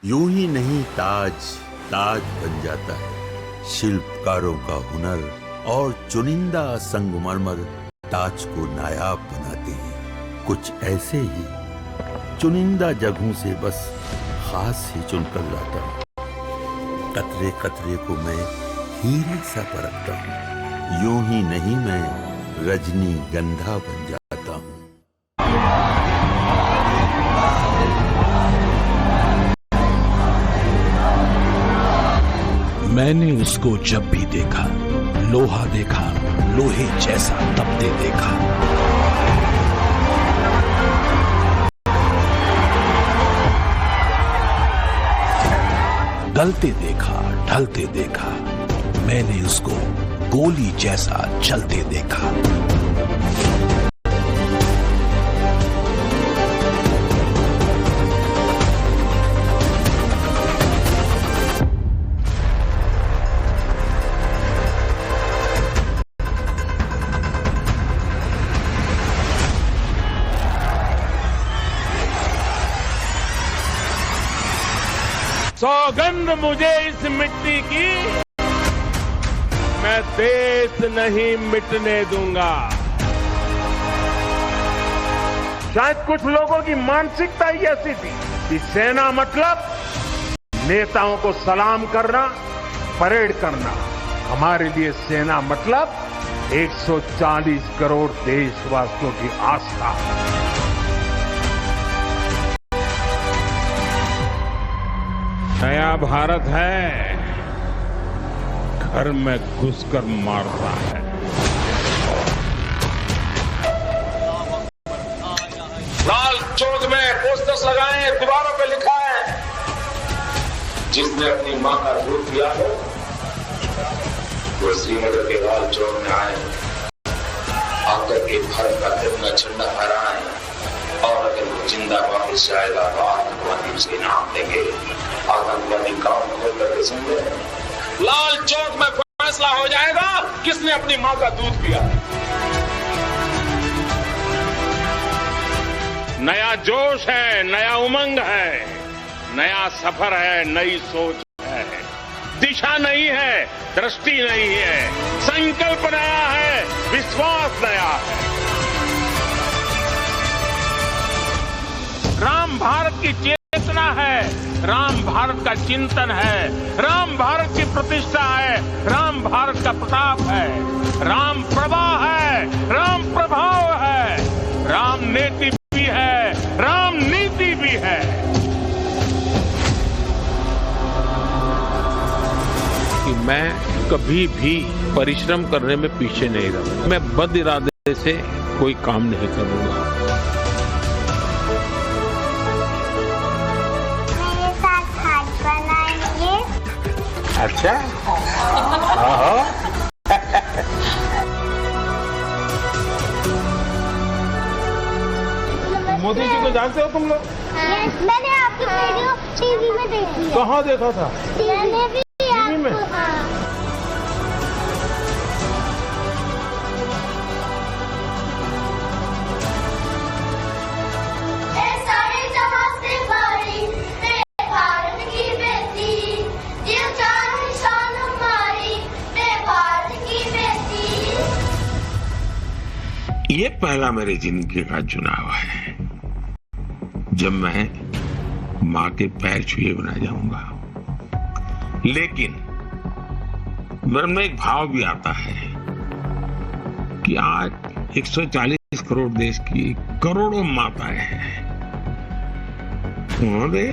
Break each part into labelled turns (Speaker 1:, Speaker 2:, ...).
Speaker 1: यूं ही नहीं ताज ताज बन जाता है। शिल्पकारों का हुनर और चुनिंदा संगमरमर ताज को नायाब बनाते हैं। कुछ ऐसे ही चुनिंदा जगहों से बस खास ही चुनकर लाता हूँ। कतरे कतरे को मैं हीरे सा परखता हूँ। यूं ही नहीं मैं रजनी गंधा बन जाता हूँ।
Speaker 2: मैंने उसको जब भी देखा, लोहा देखा, लोहे जैसा तपते देखा। गलते देखा, ढलते देखा। मैंने उसको गोली जैसा चलते देखा।
Speaker 3: सौगंध मुझे इस मिट्टी की, मैं देश नहीं मिटने दूंगा। शायद कुछ लोगों की मानसिकता ही ऐसी थी कि सेना मतलब नेताओं को सलाम करना, परेड करना। हमारे लिए सेना मतलब 140 करोड़ देशवासियों की आस्था। नया भारत है, घर में घुसकर मारता है।
Speaker 4: लाल चौक में पोस्टर्स लगाए, दीवारों पे लिखा है, जिसने अपनी मां का दूध पिया हो वो श्रीनगर के लाल चौक में आए, आकर के भारत का तिरंगा झंडा फहराए, और अगर वो जिंदा वापस आएगा तो आतंकवादी उसके नाम देंगे। आतंकवादी गांव खोल करके समझे, लाल चौक में फैसला हो जाएगा किसने अपनी मां का दूध पिया।
Speaker 3: नया जोश है, नया उमंग है, नया सफर है, नई सोच है। दिशा नहीं है, दृष्टि नहीं है, संकल्प नया है, विश्वास नया है। राम भारत की चेतना है, राम भारत का चिंतन है, राम भारत की प्रतिष्ठा है, राम भारत का प्रताप है, राम प्रवाह है, राम प्रभाव है, राम नीति भी है, राम नीति भी है। कि मैं कभी भी परिश्रम करने में पीछे नहीं रहूंगा। मैं बद इरादे से कोई काम नहीं करूंगा।
Speaker 5: अच्छा, हाँ।
Speaker 3: मोदी जी को जानते हो तुम लोग?
Speaker 6: मैंने आपकी वीडियो टीवी में देखी है।
Speaker 3: कहाँ देखा था?
Speaker 6: मैंने भी
Speaker 3: टीवी में।
Speaker 4: ये पहला मेरी जिंदगी का चुनाव है जब मैं मां के पैर छुए बिना जाऊंगा। लेकिन मन में एक भाव भी आता है कि आज 140 करोड़ देश की करोड़ों माताएं हैं। उन्होंने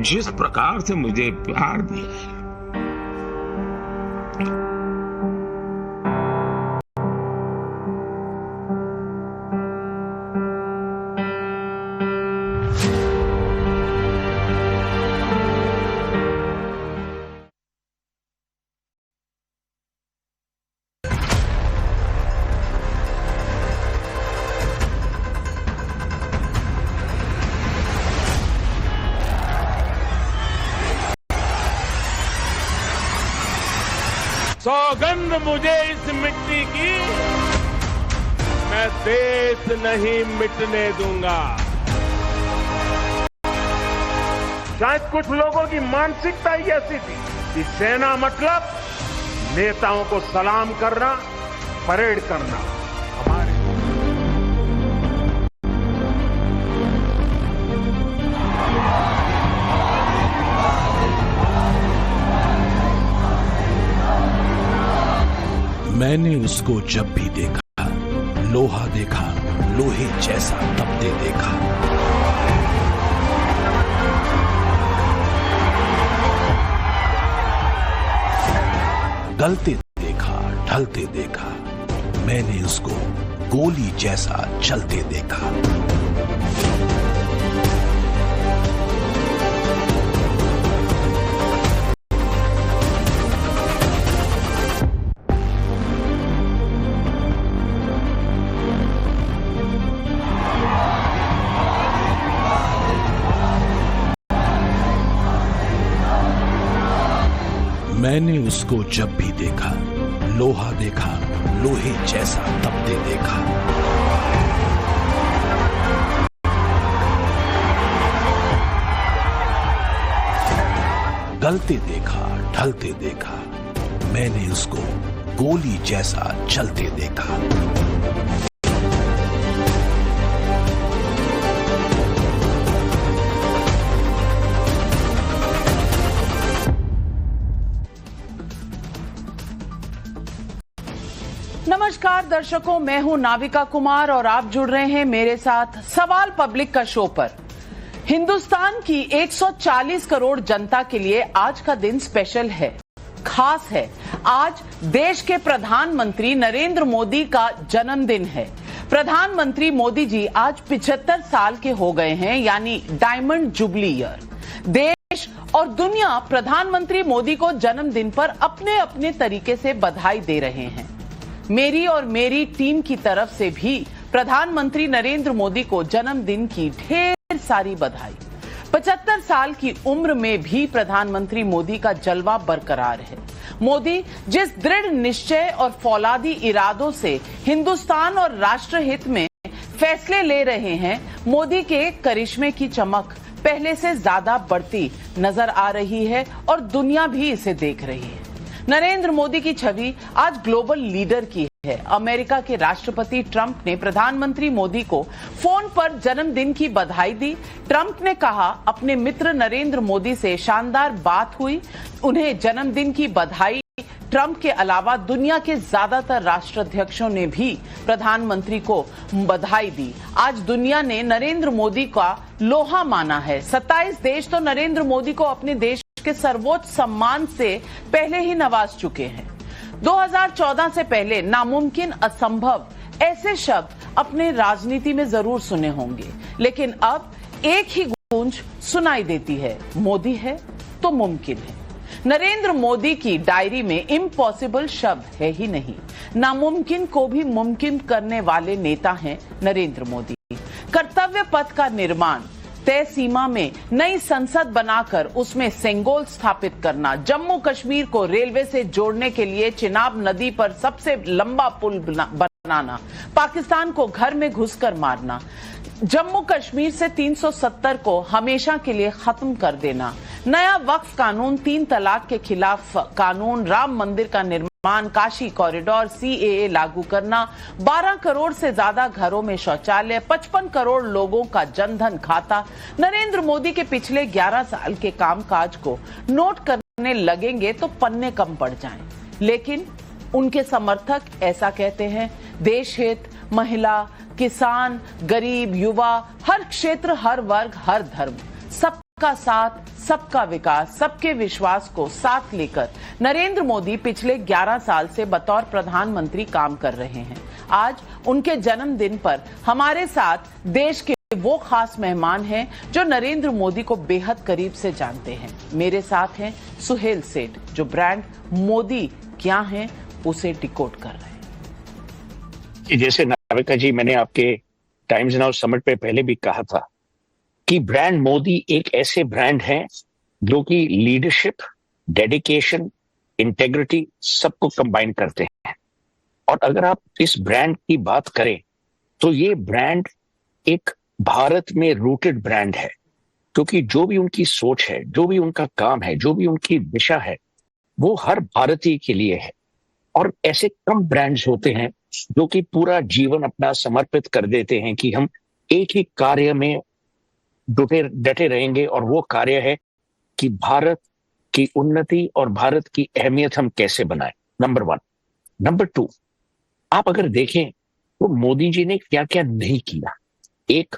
Speaker 4: जिस प्रकार से मुझे प्यार दिया,
Speaker 3: सौगंध मुझे इस मिट्टी की, मैं देश नहीं मिटने दूंगा। शायद कुछ लोगों की मानसिकता ही ऐसी थी कि सेना मतलब नेताओं को सलाम करना, परेड करना। हमारे
Speaker 2: मैंने उसको जब भी देखा, लोहा देखा, लोहे जैसा तपते देखा। गलते देखा, ढलते देखा, मैंने उसको गोली जैसा चलते देखा। मैंने उसको जब भी देखा, लोहा देखा, लोहे जैसा तपते देखा। गलते देखा, ढलते देखा, मैंने उसको गोली जैसा चलते देखा।
Speaker 7: नमस्कार दर्शकों, मैं हूं नाविका कुमार और आप जुड़ रहे हैं मेरे साथ सवाल पब्लिक का शो पर। हिंदुस्तान की 140 करोड़ जनता के लिए आज का दिन स्पेशल है, खास है। आज देश के प्रधानमंत्री नरेंद्र मोदी का जन्मदिन है। प्रधानमंत्री मोदी जी आज 75 साल के हो गए हैं, यानी डायमंड जुबली ईयर। देश और दुनिया प्रधानमंत्री मोदी को जन्मदिन पर अपने अपने तरीके से बधाई दे रहे हैं। मेरी और मेरी टीम की तरफ से भी प्रधानमंत्री नरेंद्र मोदी को जन्मदिन की ढेर सारी बधाई। 75 साल की उम्र में भी प्रधानमंत्री मोदी का जलवा बरकरार है। मोदी जिस दृढ़ निश्चय और फौलादी इरादों से हिंदुस्तान और राष्ट्रहित में फैसले ले रहे हैं, मोदी के करिश्मे की चमक पहले से ज्यादा बढ़ती नजर आ रही है और दुनिया भी इसे देख रही है। नरेंद्र मोदी की छवि आज ग्लोबल लीडर की है। अमेरिका के राष्ट्रपति ट्रंप ने प्रधानमंत्री मोदी को फोन पर जन्मदिन की बधाई दी। ट्रंप ने कहा, अपने मित्र नरेंद्र मोदी से शानदार बात हुई, उन्हें जन्मदिन की बधाई। ट्रंप के अलावा दुनिया के ज्यादातर राष्ट्राध्यक्षों ने भी प्रधानमंत्री को बधाई दी। आज दुनिया ने नरेंद्र मोदी का लोहा माना है। 27 देश तो नरेंद्र मोदी को अपने देश के सर्वोच्च सम्मान से पहले ही नवाज चुके हैं। 2014 से पहले नामुमकिन, असंभव ऐसे शब्द अपने राजनीति में जरूर सुने होंगे, लेकिन अब एक ही गूंज सुनाई देती है, मोदी है तो मुमकिन है। नरेंद्र मोदी की डायरी में इम्पॉसिबल शब्द है ही नहीं। नामुमकिन को भी मुमकिन करने वाले नेता हैं नरेंद्र मोदी। कर्तव्य पथ का निर्माण, तय सीमा में नई संसद बनाकर उसमें सेंगोल स्थापित करना, जम्मू कश्मीर को रेलवे से जोड़ने के लिए चिनाब नदी पर सबसे लंबा पुल बनाना, पाकिस्तान को घर में घुसकर मारना, जम्मू कश्मीर से 370 को हमेशा के लिए खत्म कर देना, नया वक्फ कानून, 3 तलाक के खिलाफ कानून, राम मंदिर का निर्माण, काशी कॉरिडोर, CAA लागू करना, 12 करोड़ से ज्यादा घरों में शौचालय, 55 करोड़ लोगों का जनधन खाता। नरेंद्र मोदी के पिछले 11 साल के कामकाज को नोट करने लगेंगे तो पन्ने कम पड़ जाएं। लेकिन उनके समर्थक ऐसा कहते हैं, देश हित, महिला, किसान, गरीब, युवा, हर क्षेत्र, हर वर्ग, हर धर्म, सबका साथ, सबका विकास, सबके विश्वास को साथ लेकर नरेंद्र मोदी पिछले 11 साल से बतौर प्रधानमंत्री काम कर रहे हैं। आज उनके जन्मदिन पर हमारे साथ देश के वो खास मेहमान हैं जो नरेंद्र मोदी को बेहद करीब से जानते हैं। मेरे साथ हैं सुहेल सेठ, जो ब्रांड मोदी क्या है उसे डिकोड कर रहे हैं।
Speaker 5: जैसे नाविका जी, मैंने आपके टाइम्स नाउ समिट पे पहले भी कहा था कि ब्रांड मोदी एक ऐसे ब्रांड है जो कि लीडरशिप, डेडिकेशन इंटेग्रिटी सबको कंबाइन करते हैं। और अगर आप इस ब्रांड की बात करें तो ये ब्रांड एक भारत में रूटेड ब्रांड है, क्योंकि जो भी उनकी सोच है, जो भी उनका काम है, जो भी उनकी दिशा है, वो हर भारतीय के लिए है। और ऐसे कम ब्रांड्स होते हैं जो कि पूरा जीवन अपना समर्पित कर देते हैं कि हम एक ही कार्य में डटे रहेंगे, और वो कार्य है कि भारत की उन्नति और भारत की अहमियत हम कैसे बनाएं। नंबर 1। नंबर 2, आप अगर देखें तो मोदी जी ने क्या क्या नहीं किया। एक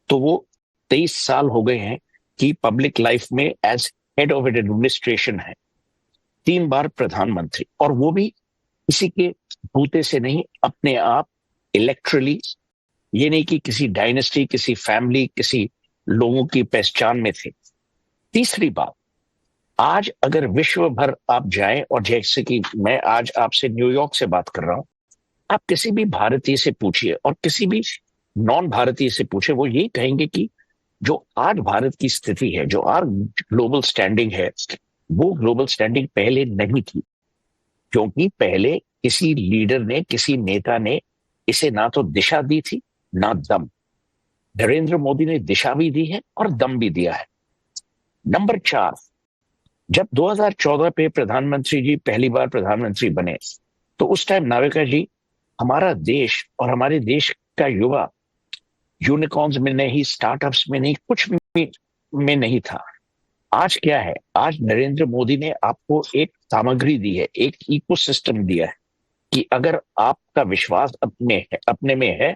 Speaker 5: तो वो 23 साल हो गए हैं कि पब्लिक लाइफ में एज हेड ऑफ एडमिनिस्ट्रेशन है, 3 बार प्रधानमंत्री, और वो भी किसी के बूते से नहीं, अपने आप इलेक्ट्रली। ये नहीं कि किसी डायनेस्टी, किसी फैमिली, किसी लोगों की पहचान में थे। तीसरी बात, आज अगर विश्व भर आप जाएं, और जैसे कि मैं आज आपसे न्यूयॉर्क से बात कर रहा हूं, आप किसी भी भारतीय से पूछिए और किसी भी नॉन भारतीय से पूछे, वो यही कहेंगे कि जो आज भारत की स्थिति है, जो आज ग्लोबल स्टैंडिंग है, वो ग्लोबल स्टैंडिंग पहले नहीं थी। क्योंकि पहले किसी लीडर ने, किसी नेता ने इसे ना तो दिशा दी थी ना दम। नरेंद्र मोदी ने दिशा भी दी है और दम भी दिया है। नंबर 4, जब 2014 पे प्रधानमंत्री जी पहली बार प्रधानमंत्री बने, तो उस टाइम नाविका जी, हमारा देश और हमारे देश का युवा यूनिकॉर्न्स में नहीं, स्टार्टअप्स में नहीं, कुछ में नहीं था। आज क्या है? आज नरेंद्र मोदी ने आपको एक सामग्री दी है, एक इकोसिस्टम दिया है कि अगर आपका विश्वास अपने में है,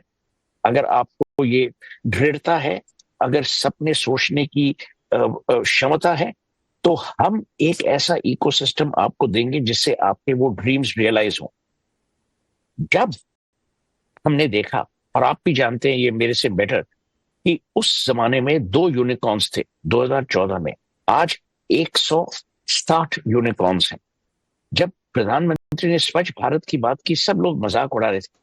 Speaker 5: अगर आपको ये दृढ़ता है, अगर सपने सोचने की क्षमता है, तो हम एक ऐसा इकोसिस्टम आपको देंगे जिससे आपके वो ड्रीम्स रियलाइज हो। जब हमने देखा, और आप भी जानते हैं ये मेरे से बेटर, कि उस जमाने में 2 यूनिकॉर्न्स थे 2014 में, आज 160 यूनिकॉर्न्स हैं। जब प्रधानमंत्री ने स्वच्छ भारत की बात की, सब लोग मजाक उड़ा रहे थे,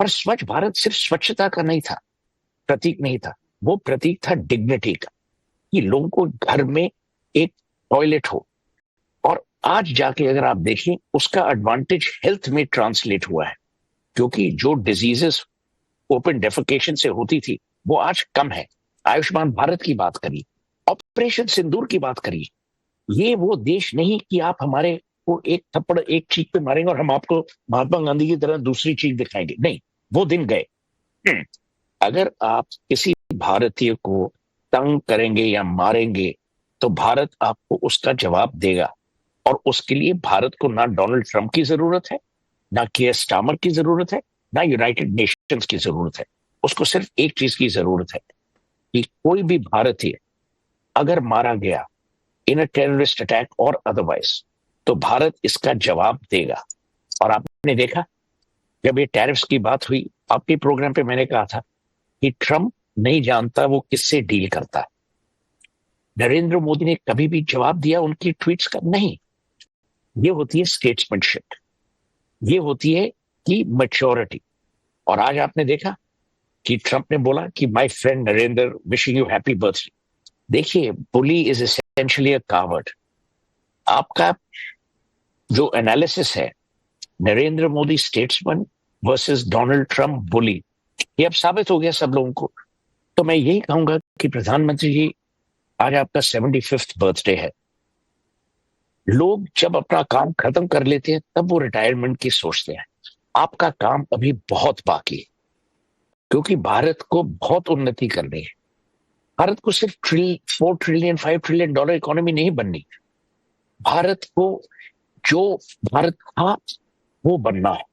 Speaker 5: पर स्वच्छ भारत सिर्फ स्वच्छता का नहीं था, प्रतीक नहीं था, वो प्रतीक था डिग्निटी का, कि लोगों को घर में एक टॉयलेट हो। और आज जाके अगर आप देखें, उसका एडवांटेज हेल्थ में ट्रांसलेट हुआ है, क्योंकि जो डिजीजेस ओपन डेफिकेशन से होती थी वो आज कम है। आयुष्मान भारत की बात करिए, ऑपरेशन सिंदूर की बात करिए। ये वो देश नहीं कि आप हमारे को एक थप्पड़ एक चीख पे मारेंगे और हम आपको महात्मा गांधी की तरह दूसरी चीख दिखाएंगे, नहीं, वो दिन गए। अगर आप किसी भारतीय को तंग करेंगे या मारेंगे, तो भारत आपको उसका जवाब देगा। और उसके लिए भारत को ना डोनाल्ड ट्रंप की जरूरत है, ना केयर स्टार्मर की जरूरत है, ना यूनाइटेड नेशंस की जरूरत है। उसको सिर्फ एक चीज की जरूरत है कि कोई भी भारतीय अगर मारा गया इन अ टेररिस्ट अटैक और अदरवाइज, तो भारत इसका जवाब देगा। और आपने देखा, जब ये टैरिफ्स की बात हुई, आपके प्रोग्राम पे मैंने कहा था कि ट्रंप नहीं जानता वो किससे डील करता है। नरेंद्र मोदी ने कभी भी जवाब दिया उनकी ट्वीट्स का? नहीं। ये होती है स्टेट्समैनशिप, ये होती है कि मैच्योरिटी। और आज आपने देखा कि ट्रंप ने बोला कि my friend Narendra, wishing you happy birthday. देखिए, bully is essentially a coward. आपका जो एनालिसिस है, Narendra Modi statesman versus Donald Trump bully, ये अब साबित हो गया सब लोगों को। तो मैं यही कहूंगा कि प्रधानमंत्री जी, आज आपका 75th बर्थडे है। लोग जब अपना काम खत्म कर लेते हैं तब वो रिटायरमेंट की सोचते हैं। आपका काम अभी बहुत बाकी है, क्योंकि भारत को बहुत उन्नति करनी है। भारत को सिर्फ 4 ट्रिलियन 5 ट्रिलियन डॉलर इकोनॉमी नहीं बननी। भारत को जो भारत था वो बनना है,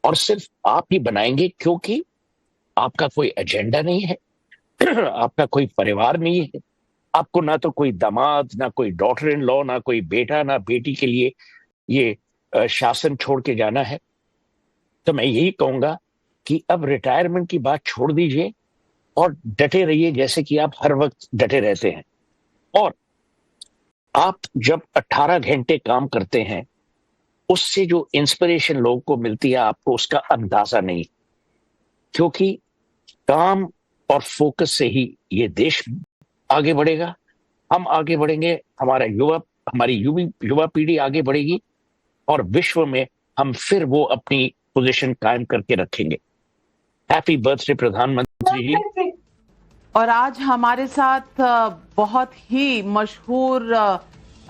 Speaker 5: और सिर्फ आप ही बनाएंगे, क्योंकि आपका कोई एजेंडा नहीं है, आपका कोई परिवार नहीं है, आपको ना तो कोई दामाद, ना कोई डॉटर इन लॉ, ना कोई बेटा, ना बेटी के लिए ये शासन छोड़ के जाना है। तो मैं यही कहूंगा कि अब रिटायरमेंट की बात छोड़ दीजिए और डटे रहिए, जैसे कि आप हर वक्त डटे रहते हैं। और आप जब 18 घंटे काम करते हैं, उससे जो इंस्पिरेशन लोगों को मिलती है, आपको उसका अंदाजा नहीं, क्योंकि काम और फोकस से ही ये देश आगे बढ़ेगा, हम आगे बढ़ेंगे, हमारी युवा पीढ़ी आगे बढ़ेगी, और विश्व में हम फिर वो अपनी पोजीशन कायम करके रखेंगे। हैप्पी बर्थडे प्रधानमंत्री जी।
Speaker 7: और आज हमारे साथ बहुत ही मशहूर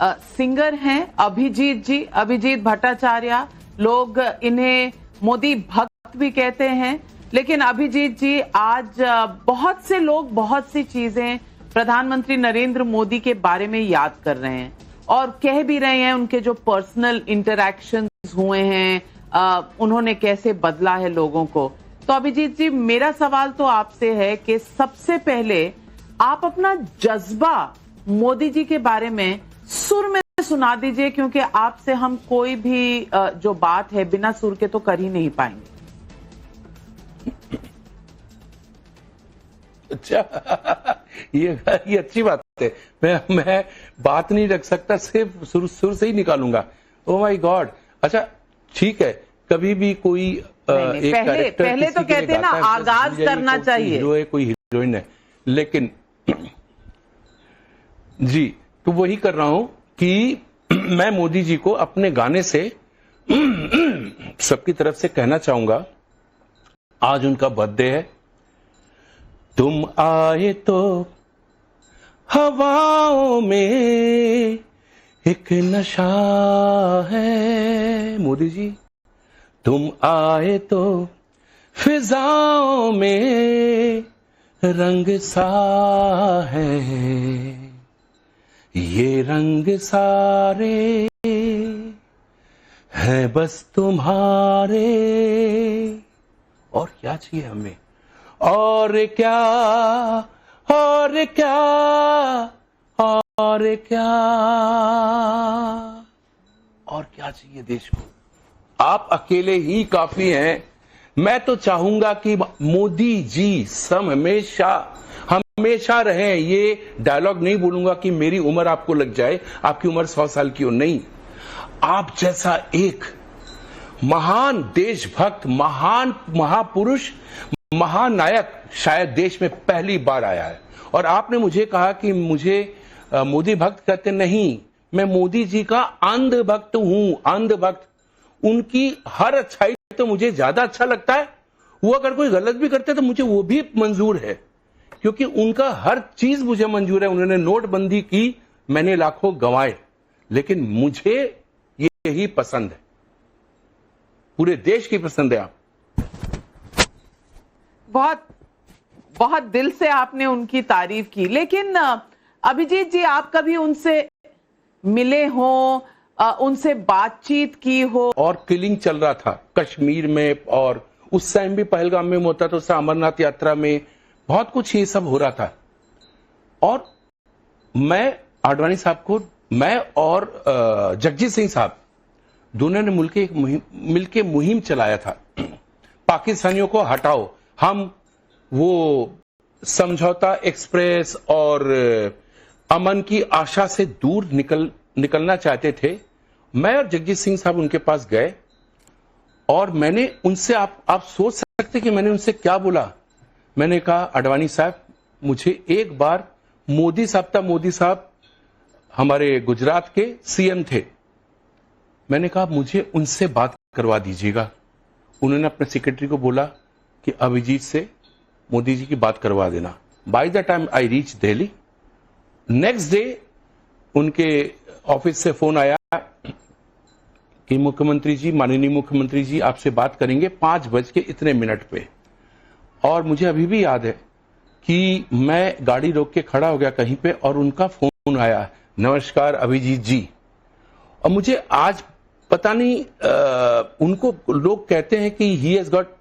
Speaker 7: सिंगर हैं अभिजीत जी, अभिजीत भट्टाचार्य। लोग इन्हें मोदी भक्त भी कहते हैं। लेकिन अभिजीत जी, आज बहुत से लोग बहुत सी चीजें प्रधानमंत्री नरेंद्र मोदी के बारे में याद कर रहे हैं और कह भी रहे हैं उनके जो पर्सनल इंटरैक्शंस हुए हैं, उन्होंने कैसे बदला है लोगों को। तो अभिजीत जी, मेरा सवाल तो आपसे है कि सबसे पहले आप अपना जज्बा मोदी जी के बारे में सुर में सुना दीजिए, क्योंकि आपसे हम कोई भी जो बात है बिना सुर के तो कर ही नहीं पाएंगे।
Speaker 2: अच्छा, ये अच्छी बात है। मैं बात नहीं रख सकता, सिर्फ सुर से ही निकालूंगा। Oh my God. अच्छा ठीक है, कभी भी कोई एक कैरेक्टर
Speaker 7: पहले तो कहते हैं ना आगाज करना चाहिए,
Speaker 2: हीरो है कोई हीरोइन है, लेकिन जी तो वही कर रहा हूं कि मैं मोदी जी को अपने गाने से सबकी तरफ से कहना चाहूंगा, आज उनका बर्थडे है। तुम आए तो हवाओं में एक नशा है मोदी जी, तुम आए तो फिजाओं में रंग सा है, ये रंग सारे हैं बस तुम्हारे। और क्या चाहिए हमें, और क्या, और क्या, और क्या, और क्या चाहिए देश को। आप अकेले ही काफी हैं। मैं तो चाहूंगा कि मोदी जी हमेशा रहें। ये डायलॉग नहीं बोलूंगा कि मेरी उम्र आपको लग जाए, आपकी उम्र 100 साल की हो, नहीं। आप जैसा एक महान देशभक्त, महान महापुरुष, महानायक शायद देश में पहली बार आया है। और आपने मुझे कहा कि मुझे मोदी भक्त कहते नहीं, मैं मोदी जी का अंध भक्त हूं, अंध भक्त। उनकी हर अच्छाई तो मुझे ज्यादा अच्छा लगता है। वो अगर कोई गलत भी करते तो मुझे वो भी मंजूर है, क्योंकि उनका हर चीज मुझे मंजूर है। उन्होंने नोटबंदी की, मैंने लाखों गंवाए, लेकिन मुझे यही पसंद है, पूरे देश की पसंद है। आप
Speaker 7: बहुत बहुत दिल से आपने उनकी तारीफ की। लेकिन अभिजीत जी, आप कभी उनसे मिले हो, उनसे बातचीत की हो?
Speaker 2: और किलिंग चल रहा था कश्मीर में, और उस टाइम भी पहलगाम में होता था, उससे अमरनाथ यात्रा में बहुत कुछ ये सब हो रहा था। और मैं आडवाणी साहब को, मैं और जगजीत सिंह साहब दोनों ने मिलके मुहिम चलाया था, पाकिस्तानियों को हटाओ। हम वो समझौता एक्सप्रेस और अमन की आशा से दूर निकलना चाहते थे। मैं और जगजीत सिंह साहब उनके पास गए और मैंने उनसे, आप सोच सकते कि मैंने उनसे क्या बोला। मैंने कहा, आडवाणी साहब, मुझे एक बार मोदी साहब हमारे गुजरात के सीएम थे, मैंने कहा मुझे उनसे बात करवा दीजिएगा। उन्होंने अपने सेक्रेटरी को बोला कि अभिजीत से मोदी जी की बात करवा देना। By the time I reach Delhi, next day उनके ऑफिस से फोन आया कि मुख्यमंत्री जी, माननीय मुख्यमंत्री जी आपसे बात करेंगे 5:00 पे। और मुझे अभी भी याद है कि मैं गाड़ी रोक के खड़ा हो गया कहीं पे और उनका फोन आया, नमस्कार अभिजीत जी। और मुझे आज पता नहीं, उनको लोग कहते हैं कि he has got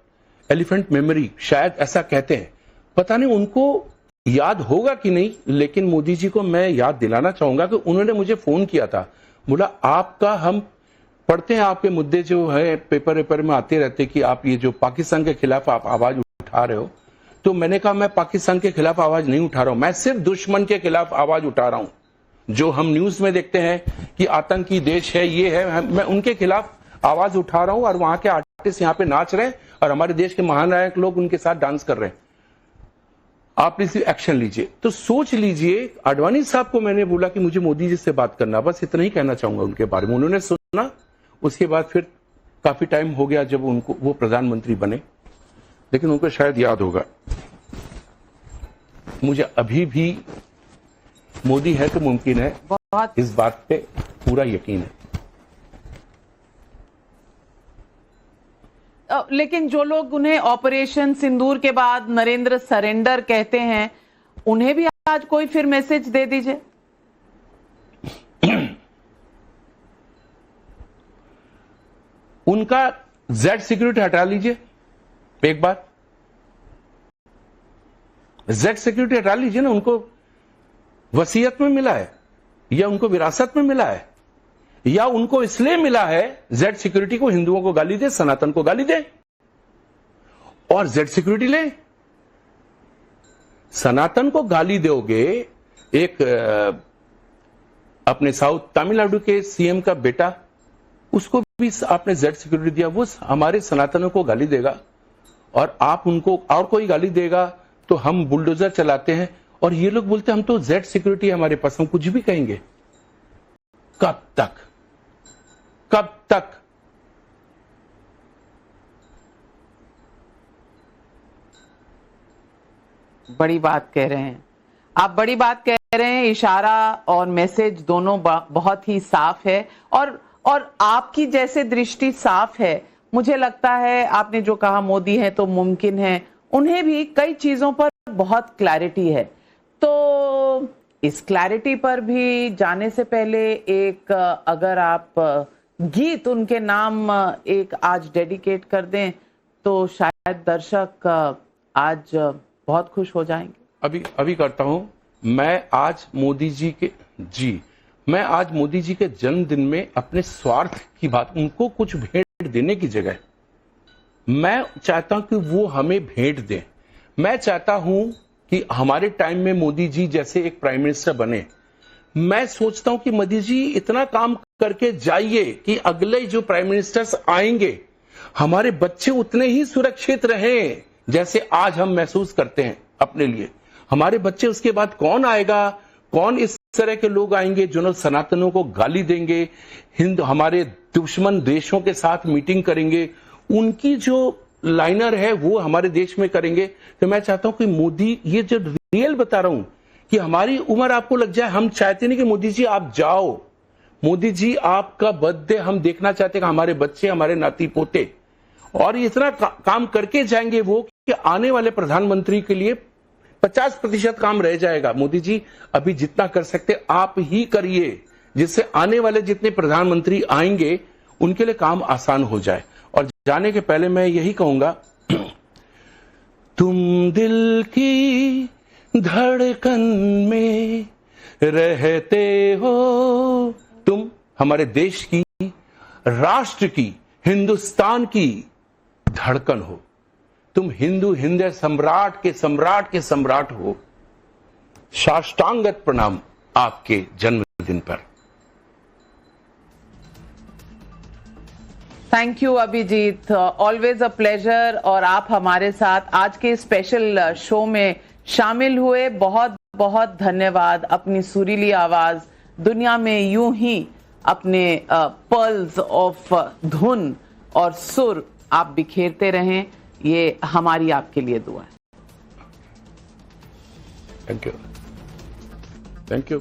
Speaker 2: elephant memory, शायद ऐसा कहते हैं, पता नहीं उनको याद होगा कि नहीं। लेकिन मोदी जी को मैं याद दिलाना चाहूंगा कि उन्होंने मुझे फोन किया था, बोला आपका, हम पढ़ते हैं आपके मुद्दे जो है पेपर में आते रहते कि आप ये जो पाकिस्तान के खिलाफ आप आवाज उठा रहे हो। तो मैंने कहा मैं पाकिस्तान के खिलाफ आवाज नहीं उठा रहा हूं, मैं सिर्फ दुश्मन के खिलाफ आवाज उठा रहा हूं। जो हम न्यूज में देखते हैं कि आतंकी देश है, ये है, मैं उनके खिलाफ आवाज उठा रहा हूं। और वहां के आर्टिस्ट यहाँ पे नाच रहे हैं और हमारे देश के महानायक लोग उनके साथ डांस कर रहे हैं। आप इसी एक्शन लीजिए। तो सोच लीजिए, आडवाणी साहब को मैंने बोला कि मुझे मोदी जी से बात करना, बस इतना ही कहना चाहूंगा उनके बारे में। उन्होंने सुना, उसके बाद फिर काफी टाइम हो गया जब उनको वो प्रधानमंत्री बने, लेकिन उनको शायद याद होगा, मुझे अभी भी मोदी है तो मुमकिन है, इस बात पे पूरा यकीन है।
Speaker 7: लेकिन जो लोग उन्हें ऑपरेशन सिंदूर के बाद नरेंद्र सरेंडर कहते हैं, उन्हें भी आज कोई फिर मैसेज दे दीजिए।
Speaker 2: उनका जेड सिक्योरिटी हटा लीजिए एक बार, जेड सिक्योरिटी हटा लीजिए ना। उनको वसीयत में मिला है या उनको विरासत में मिला है या उनको इसलिए मिला है जेड सिक्योरिटी को, हिंदुओं को गाली दे, सनातन को गाली दे और जेड सिक्योरिटी ले। सनातन को गाली दोगे, एक अपने साउथ तमिलनाडु के सीएम का बेटा, उसको भी आपने जेड सिक्योरिटी दिया, वो हमारे सनातनों को गाली देगा और आप उनको और कोई गाली देगा तो हम बुलडोजर चलाते हैं और ये लोग बोलते हैं हम तो जेड सिक्योरिटी है हमारे पास, हम कुछ भी कहेंगे। कब तक, कब तक?
Speaker 7: बड़ी बात कह रहे हैं आप, बड़ी बात कह रहे हैं। इशारा और मैसेज दोनों बहुत ही साफ है और आपकी जैसे दृष्टि साफ है। मुझे लगता है आपने जो कहा मोदी है तो मुमकिन है, उन्हें भी कई चीजों पर बहुत क्लैरिटी है। तो इस क्लैरिटी पर भी जाने से पहले एक अगर आप गीत उनके नाम एक आज डेडिकेट कर दें तो शायद दर्शक आज बहुत खुश हो जाएंगे।
Speaker 2: अभी करता हूं। मैं आज मोदी जी के जन्मदिन में अपने स्वार्थ की बात, उनको कुछ भेंट देने की जगह मैं चाहता हूं कि वो हमें भेंट दें। मैं चाहता हूं कि हमारे टाइम में मोदी जी जैसे एक प्राइम मिनिस्टर बने। मैं सोचता हूं कि मोदी जी इतना काम करके जाइए कि अगले जो प्राइम मिनिस्टर्स आएंगे हमारे बच्चे उतने ही सुरक्षित रहें जैसे आज हम महसूस करते हैं अपने लिए। हमारे बच्चे, उसके बाद कौन आएगा, कौन इस तरह के लोग आएंगे जो सनातनों को गाली देंगे, हमारे दुश्मन देशों के साथ मीटिंग करेंगे, उनकी जो लाइनर है वो हमारे देश में करेंगे। तो मैं चाहता हूं कि मोदी, ये जो रियल बता रहा हूं कि हमारी उम्र आपको लग जाए, हम चाहते नहीं कि मोदी जी आप जाओ, मोदी जी आपका बर्थडे हम देखना चाहते हैं कि हमारे बच्चे, हमारे नाती पोते, और इतना काम करके जाएंगे वो कि आने वाले प्रधानमंत्री के लिए 50% काम रह जाएगा। मोदी जी अभी जितना कर सकते आप ही करिए, जिससे आने वाले जितने प्रधानमंत्री आएंगे उनके लिए काम आसान हो जाए। और जाने के पहले मैं यही कहूंगा, तुम दिल की धड़कन में रहते हो, तुम हमारे देश की, राष्ट्र की, हिंदुस्तान की धड़कन हो, तुम हिंदू सम्राट के सम्राट हो। साष्टांगत प्रणाम आपके जन्मदिन पर।
Speaker 7: Thank you Abhijeet, always a pleasure. और आप हमारे साथ आज के स्पेशल शो में शामिल हुए, बहुत बहुत धन्यवाद। अपनी सुरीली आवाज दुनिया में यूं ही अपने पर्ल्स ऑफ धुन और सुर आप बिखेरते रहें, ये हमारी आपके लिए दुआ है।
Speaker 2: Thank you, thank you.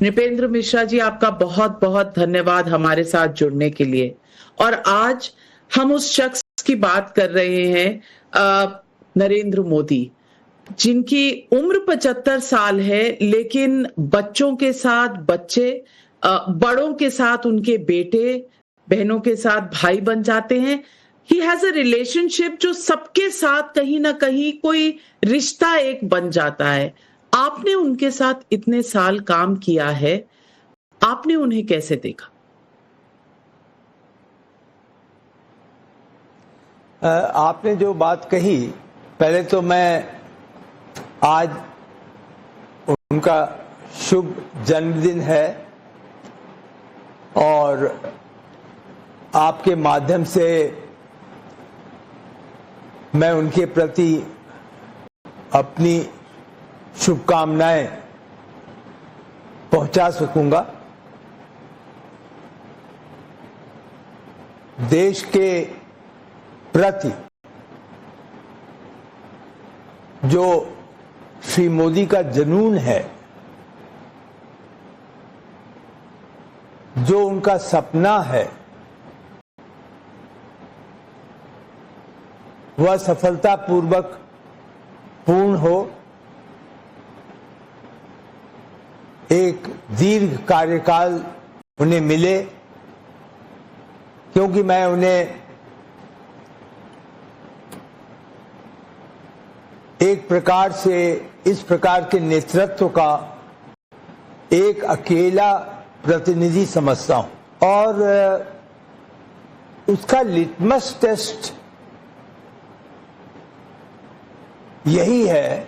Speaker 7: Nripendra Mishra ji, आपका बहुत बहुत धन्यवाद हमारे साथ जुड़ने के लिए। और आज हम उस शख्स की बात कर रहे हैं, नरेंद्र मोदी, जिनकी उम्र 75 साल है, लेकिन बच्चों के साथ बच्चे, बड़ों के साथ उनके बेटे, बहनों के साथ भाई बन जाते हैं। ही हैज अ रिलेशनशिप जो सबके साथ कहीं ना कहीं कोई रिश्ता एक बन जाता है। आपने उनके साथ इतने साल काम किया है, आपने उन्हें कैसे देखा?
Speaker 8: आपने जो बात कही, पहले तो मैं आज उनका शुभ जन्मदिन है और आपके माध्यम से मैं उनके प्रति अपनी शुभकामनाएं पहुंचा सकूंगा। देश के प्रति जो श्री मोदी का जुनून है, जो उनका सपना है, वह सफलतापूर्वक पूर्ण हो। एक दीर्घ कार्यकाल उन्हें मिले, क्योंकि मैं उन्हें एक प्रकार से इस प्रकार के नेतृत्व का एक अकेला प्रतिनिधि समझता हूं, और उसका लिटमस टेस्ट यही है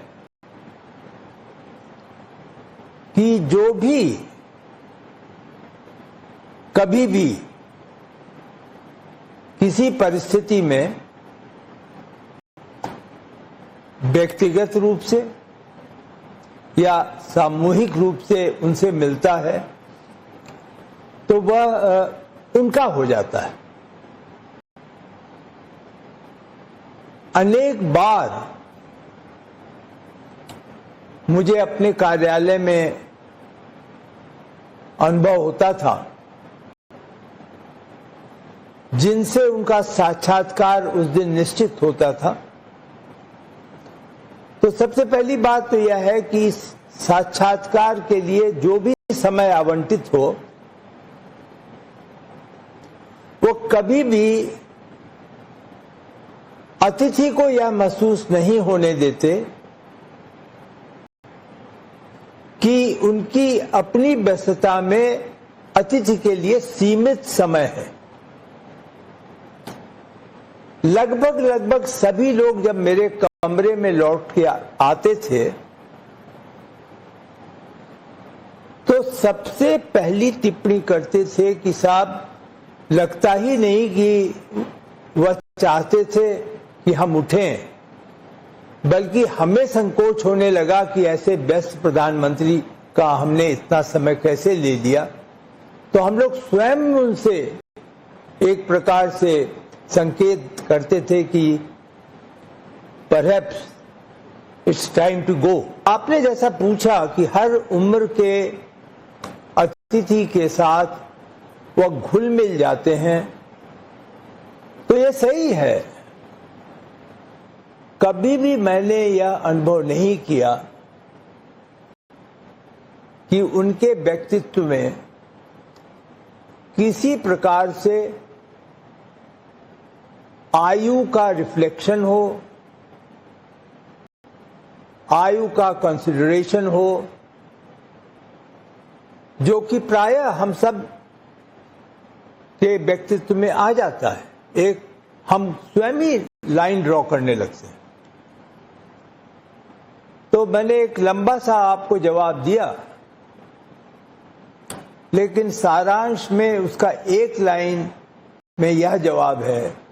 Speaker 8: कि जो भी कभी भी किसी परिस्थिति में व्यक्तिगत रूप से या सामूहिक रूप से उनसे मिलता है तो वह उनका हो जाता है। अनेक बार मुझे अपने कार्यालय में अनुभव होता था जिनसे उनका साक्षात्कार उस दिन निश्चित होता था। तो सबसे पहली बात तो यह है कि इस साक्षात्कार के लिए जो भी समय आवंटित हो वो कभी भी अतिथि को यह महसूस नहीं होने देते कि उनकी अपनी व्यस्तता में अतिथि के लिए सीमित समय है। लगभग सभी लोग जब मेरे कमरे में लौट के आते थे तो सबसे पहली टिप्पणी करते थे कि साहब लगता ही नहीं कि वह चाहते थे कि हम उठें, बल्कि हमें संकोच होने लगा कि ऐसे व्यस्त प्रधानमंत्री का हमने इतना समय कैसे ले लिया। तो हम लोग स्वयं उनसे एक प्रकार से संकेत करते थे कि perhaps it's time to go. आपने जैसा पूछा कि हर उम्र के अतिथि के साथ वह घुल मिल जाते हैं, तो ये सही है। कभी भी मैंने यह अनुभव नहीं किया कि उनके व्यक्तित्व में किसी प्रकार से आयु का रिफ्लेक्शन हो, आयु का कंसिडरेशन हो, जो कि प्रायः हम सब के व्यक्तित्व में आ जाता है। एक हम स्वयं ही लाइन ड्रॉ करने लगते हैं। तो मैंने एक लंबा सा आपको जवाब दिया, लेकिन सारांश में उसका एक लाइन में यह जवाब है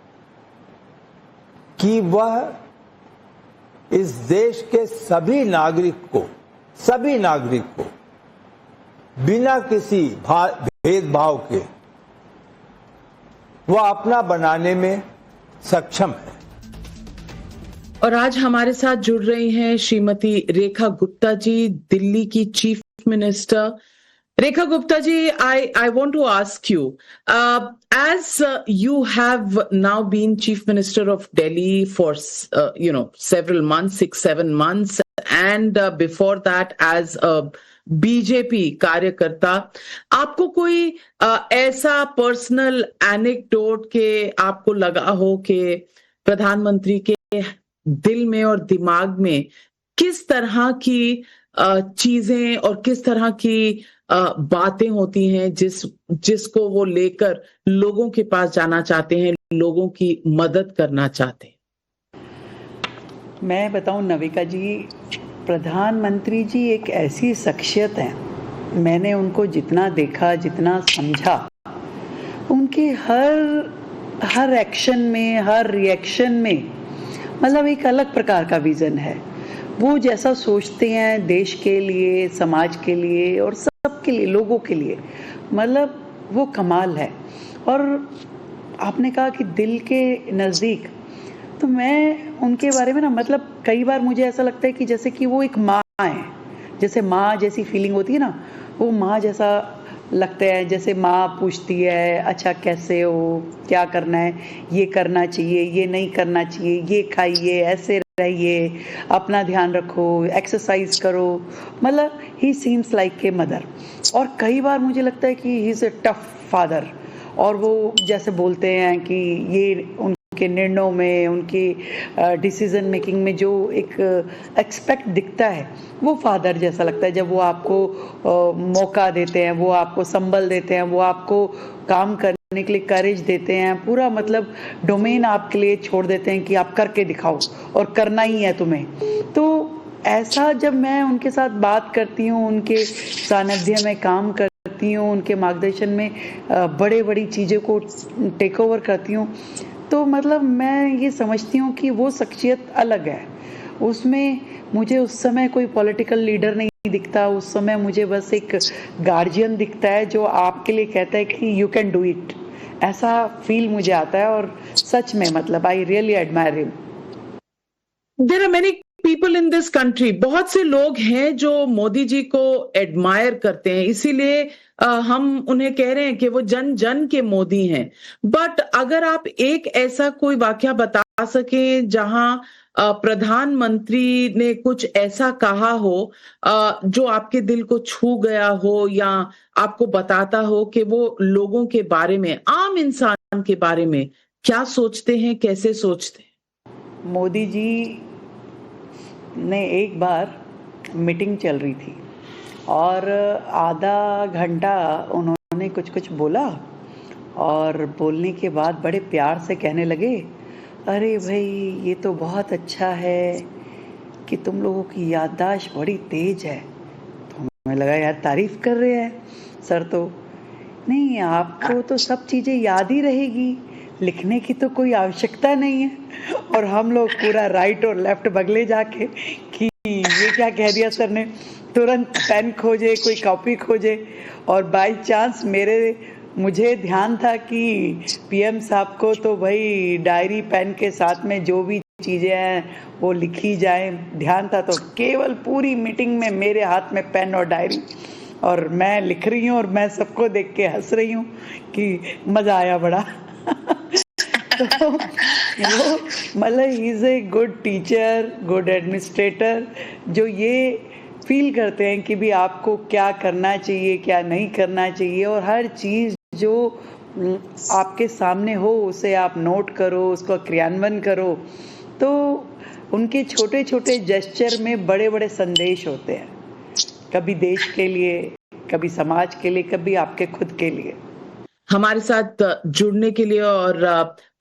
Speaker 8: कि वह इस देश के सभी नागरिक को बिना किसी भेदभाव के वह अपना बनाने में सक्षम है।
Speaker 7: और आज हमारे साथ जुड़ रही हैं श्रीमती रेखा गुप्ता जी, दिल्ली की chief minister. Rekha Gupta ji, I want to ask you, as you have now been Chief Minister of Delhi for, several months, 6-7 months, and before that as a BJP कार्यकर्ता, आपको कोई ऐसा पर्सनल एनेक्डोट के आपको लगा हो कि प्रधानमंत्री के दिल में और दिमाग में किस तरह की चीजें और किस तरह की बातें होती हैं जिसको वो लेकर लोगों के पास जाना चाहते हैं, लोगों की मदद करना चाहते हैं?
Speaker 9: मैं बताऊं नविका जी, प्रधानमंत्री जी एक ऐसी शख्सियत हैं, मैंने उनको जितना देखा, जितना समझा, उनके हर एक्शन में, हर रिएक्शन में मतलब एक अलग प्रकार का विजन है। वो जैसा सोचते हैं देश के लिए, समाज के लिए और सबके लिए, लोगों के लिए, मतलब वो कमाल है। और आपने कहा कि दिल के नज़दीक, तो मैं उनके बारे में ना मतलब कई बार मुझे ऐसा लगता है कि जैसे कि वो एक माँ है, जैसे माँ जैसी फीलिंग होती है ना, वो माँ जैसा लगता है। जैसे माँ पूछती है अच्छा कैसे हो, क्या करना है, ये करना चाहिए, ये नहीं करना चाहिए, ये खाइए, ऐसे रहिए, अपना ध्यान रखो, एक्सरसाइज करो, मतलब ही सीम्स लाइक ए मदर। और कई बार मुझे लगता है कि he is a tough father, और वो जैसे बोलते हैं कि ये उनके निर्णयों में, उनकी डिसीजन मेकिंग में जो एक एक्सपेक्ट दिखता है वो फादर जैसा लगता है। जब वो आपको मौका देते हैं, वो आपको संबल देते हैं, वो आपको काम करने के लिए करेज देते हैं, पूरा मतलब डोमेन आपके लिए छोड़ देते हैं कि आप करके दिखाओ और करना ही है तुम्हें। तो ऐसा जब मैं उनके साथ बात करती हूँ, उनके सानिध्य में काम करती हूँ, उनके मार्गदर्शन में बड़ी चीज़ों को टेक ओवर करती हूँ, तो मतलब मैं ये समझती हूँ कि वो शख्सियत अलग है। उसमें मुझे उस समय कोई पॉलिटिकल लीडर नहीं दिखता, उस समय मुझे बस एक गार्जियन दिखता है जो आपके लिए कहता है कि यू कैन डू इट, ऐसा फील मुझे आता है। और सच में मतलब I really admire him.
Speaker 7: There are many people in this country, बहुत से लोग हैं जो मोदी जी को एडमायर करते हैं, इसीलिए हम उन्हें कह रहे हैं कि वो जन जन के मोदी हैं। बट अगर आप एक ऐसा कोई वाकया बता सकें जहां प्रधानमंत्री ने कुछ ऐसा कहा हो जो आपके दिल को छू गया हो, या आपको बताता हो कि वो लोगों के बारे में, आम इंसान के बारे में क्या सोचते हैं, कैसे सोचते हैं।
Speaker 9: मोदी जी ने एक बार मीटिंग चल रही थी और आधा घंटा उन्होंने कुछ बोला, और बोलने के बाद बड़े प्यार से कहने लगे, अरे भाई ये तो बहुत अच्छा है कि तुम लोगों की याददाश्त बड़ी तेज है। तो हमें लगा यार तारीफ कर रहे हैं सर, तो नहीं आपको तो सब चीज़ें याद ही रहेगी, लिखने की तो कोई आवश्यकता नहीं है। और हम लोग पूरा राइट और लेफ्ट बगले जाके कि ये क्या कह दिया सर ने, तुरंत पेन खोजे, कोई कॉपी खोजे, और बाय चांस मुझे ध्यान था कि पीएम साहब को तो भाई डायरी पेन के साथ में जो भी चीज़ें हैं वो लिखी जाए, ध्यान था। तो केवल पूरी मीटिंग में मेरे हाथ में पेन और डायरी, और मैं लिख रही हूँ और मैं सबको देख के हंस रही हूँ कि मज़ा आया बड़ा। तो वो मतलब he is a good teacher, good administrator, जो ये फील करते हैं कि भी आपको क्या करना चाहिए, क्या नहीं करना चाहिए, और हर चीज़ जो आपके सामने हो उसे आप नोट करो, उसको क्रियान्वयन करो। तो उनके छोटे छोटे जेस्चर में बड़े बड़े संदेश होते हैं, कभी देश के लिए, कभी समाज के लिए, कभी आपके खुद के लिए।
Speaker 7: हमारे साथ जुड़ने के लिए और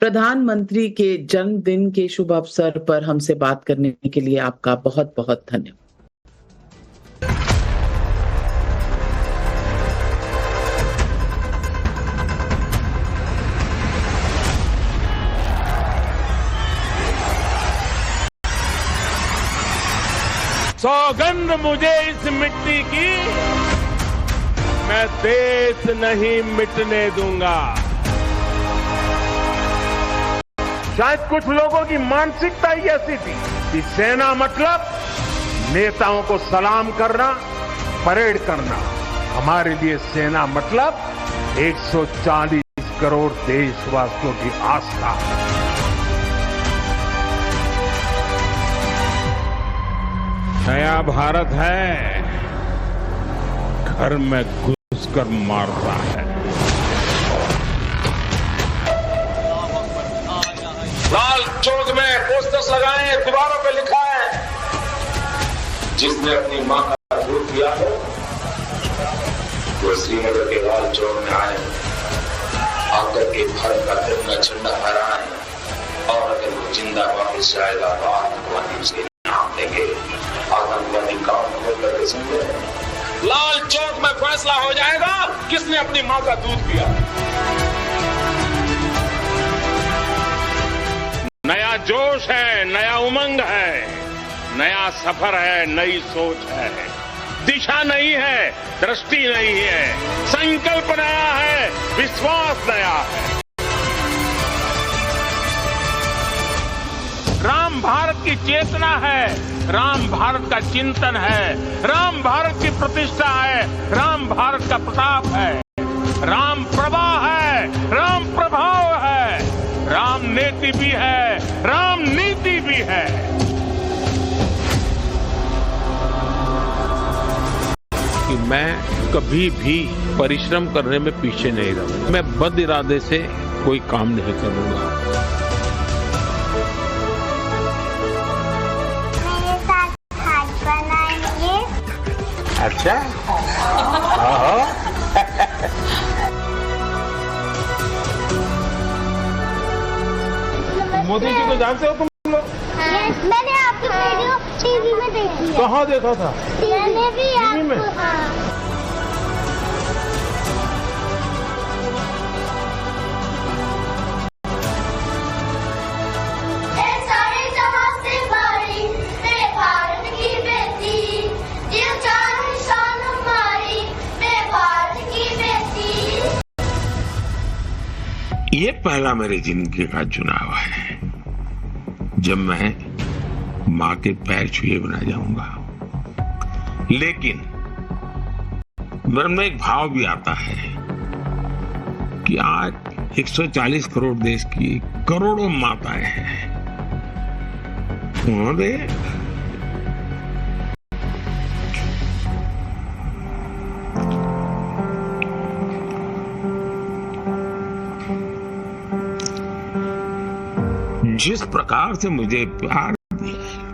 Speaker 7: प्रधानमंत्री के जन्मदिन के शुभ अवसर पर हमसे बात करने के लिए आपका बहुत बहुत धन्यवाद।
Speaker 3: सौगंध मुझे इस मिट्टी की, मैं देश नहीं मिटने दूंगा। शायद कुछ लोगों की मानसिकता ही ऐसी थी कि सेना मतलब नेताओं को सलाम करना, परेड करना। हमारे लिए सेना मतलब 140 करोड़ देशवासियों की आस्था। नया भारत है, घर में घुसकर मारता है।
Speaker 10: लाल चौक में पोस्टर्स लगाए, दीवारों पे लिखा है, जिसने अपनी मां का दूध पिया हो वो श्रीनगर के लाल चौक में आए, आकर के भारत का तिरंगा झंडा फहराए, और अगर वो जिंदा वापस जाएगा तो आतंकवादी उसके नाम देंगे, आतंकवादी काम करके समझे। लाल चौक में फैसला हो जाएगा किसने अपनी मां का दूध पिया।
Speaker 3: नया जोश है, नया उमंग है, नया सफर है, नई सोच है। दिशा नहीं है, दृष्टि नहीं है, संकल्प नया है, विश्वास नया है। राम भारत की चेतना है, राम भारत का चिंतन है, राम भारत की प्रतिष्ठा है, राम भारत का प्रताप है, राम प्रवाह है, राम प्रभाव है, राम नेति भी है, राम नीति भी है। कि मैं कभी भी परिश्रम करने में पीछे नहीं रहूंगा। मैं बद इरादे से कोई काम नहीं करूंगा।
Speaker 6: मेरे साथ हाथ बनाइए।
Speaker 2: अच्छा
Speaker 3: मोदी जी को जानते हो तुम लोग?
Speaker 6: मैंने आपकी वीडियो टीवी में देखी है।
Speaker 3: कहाँ देखा था?
Speaker 6: मैंने भी
Speaker 3: टीवी में?
Speaker 6: आपको हाँ।
Speaker 4: ये पहला मेरे जिंदगी का चुनाव है जब मैं मां के पैर छुए बना जाऊंगा। लेकिन मन में एक भाव भी आता है कि आज 140 करोड़ देश की करोड़ों माताएं हैं, उन्होंने जिस प्रकार से मुझे प्यार दिया,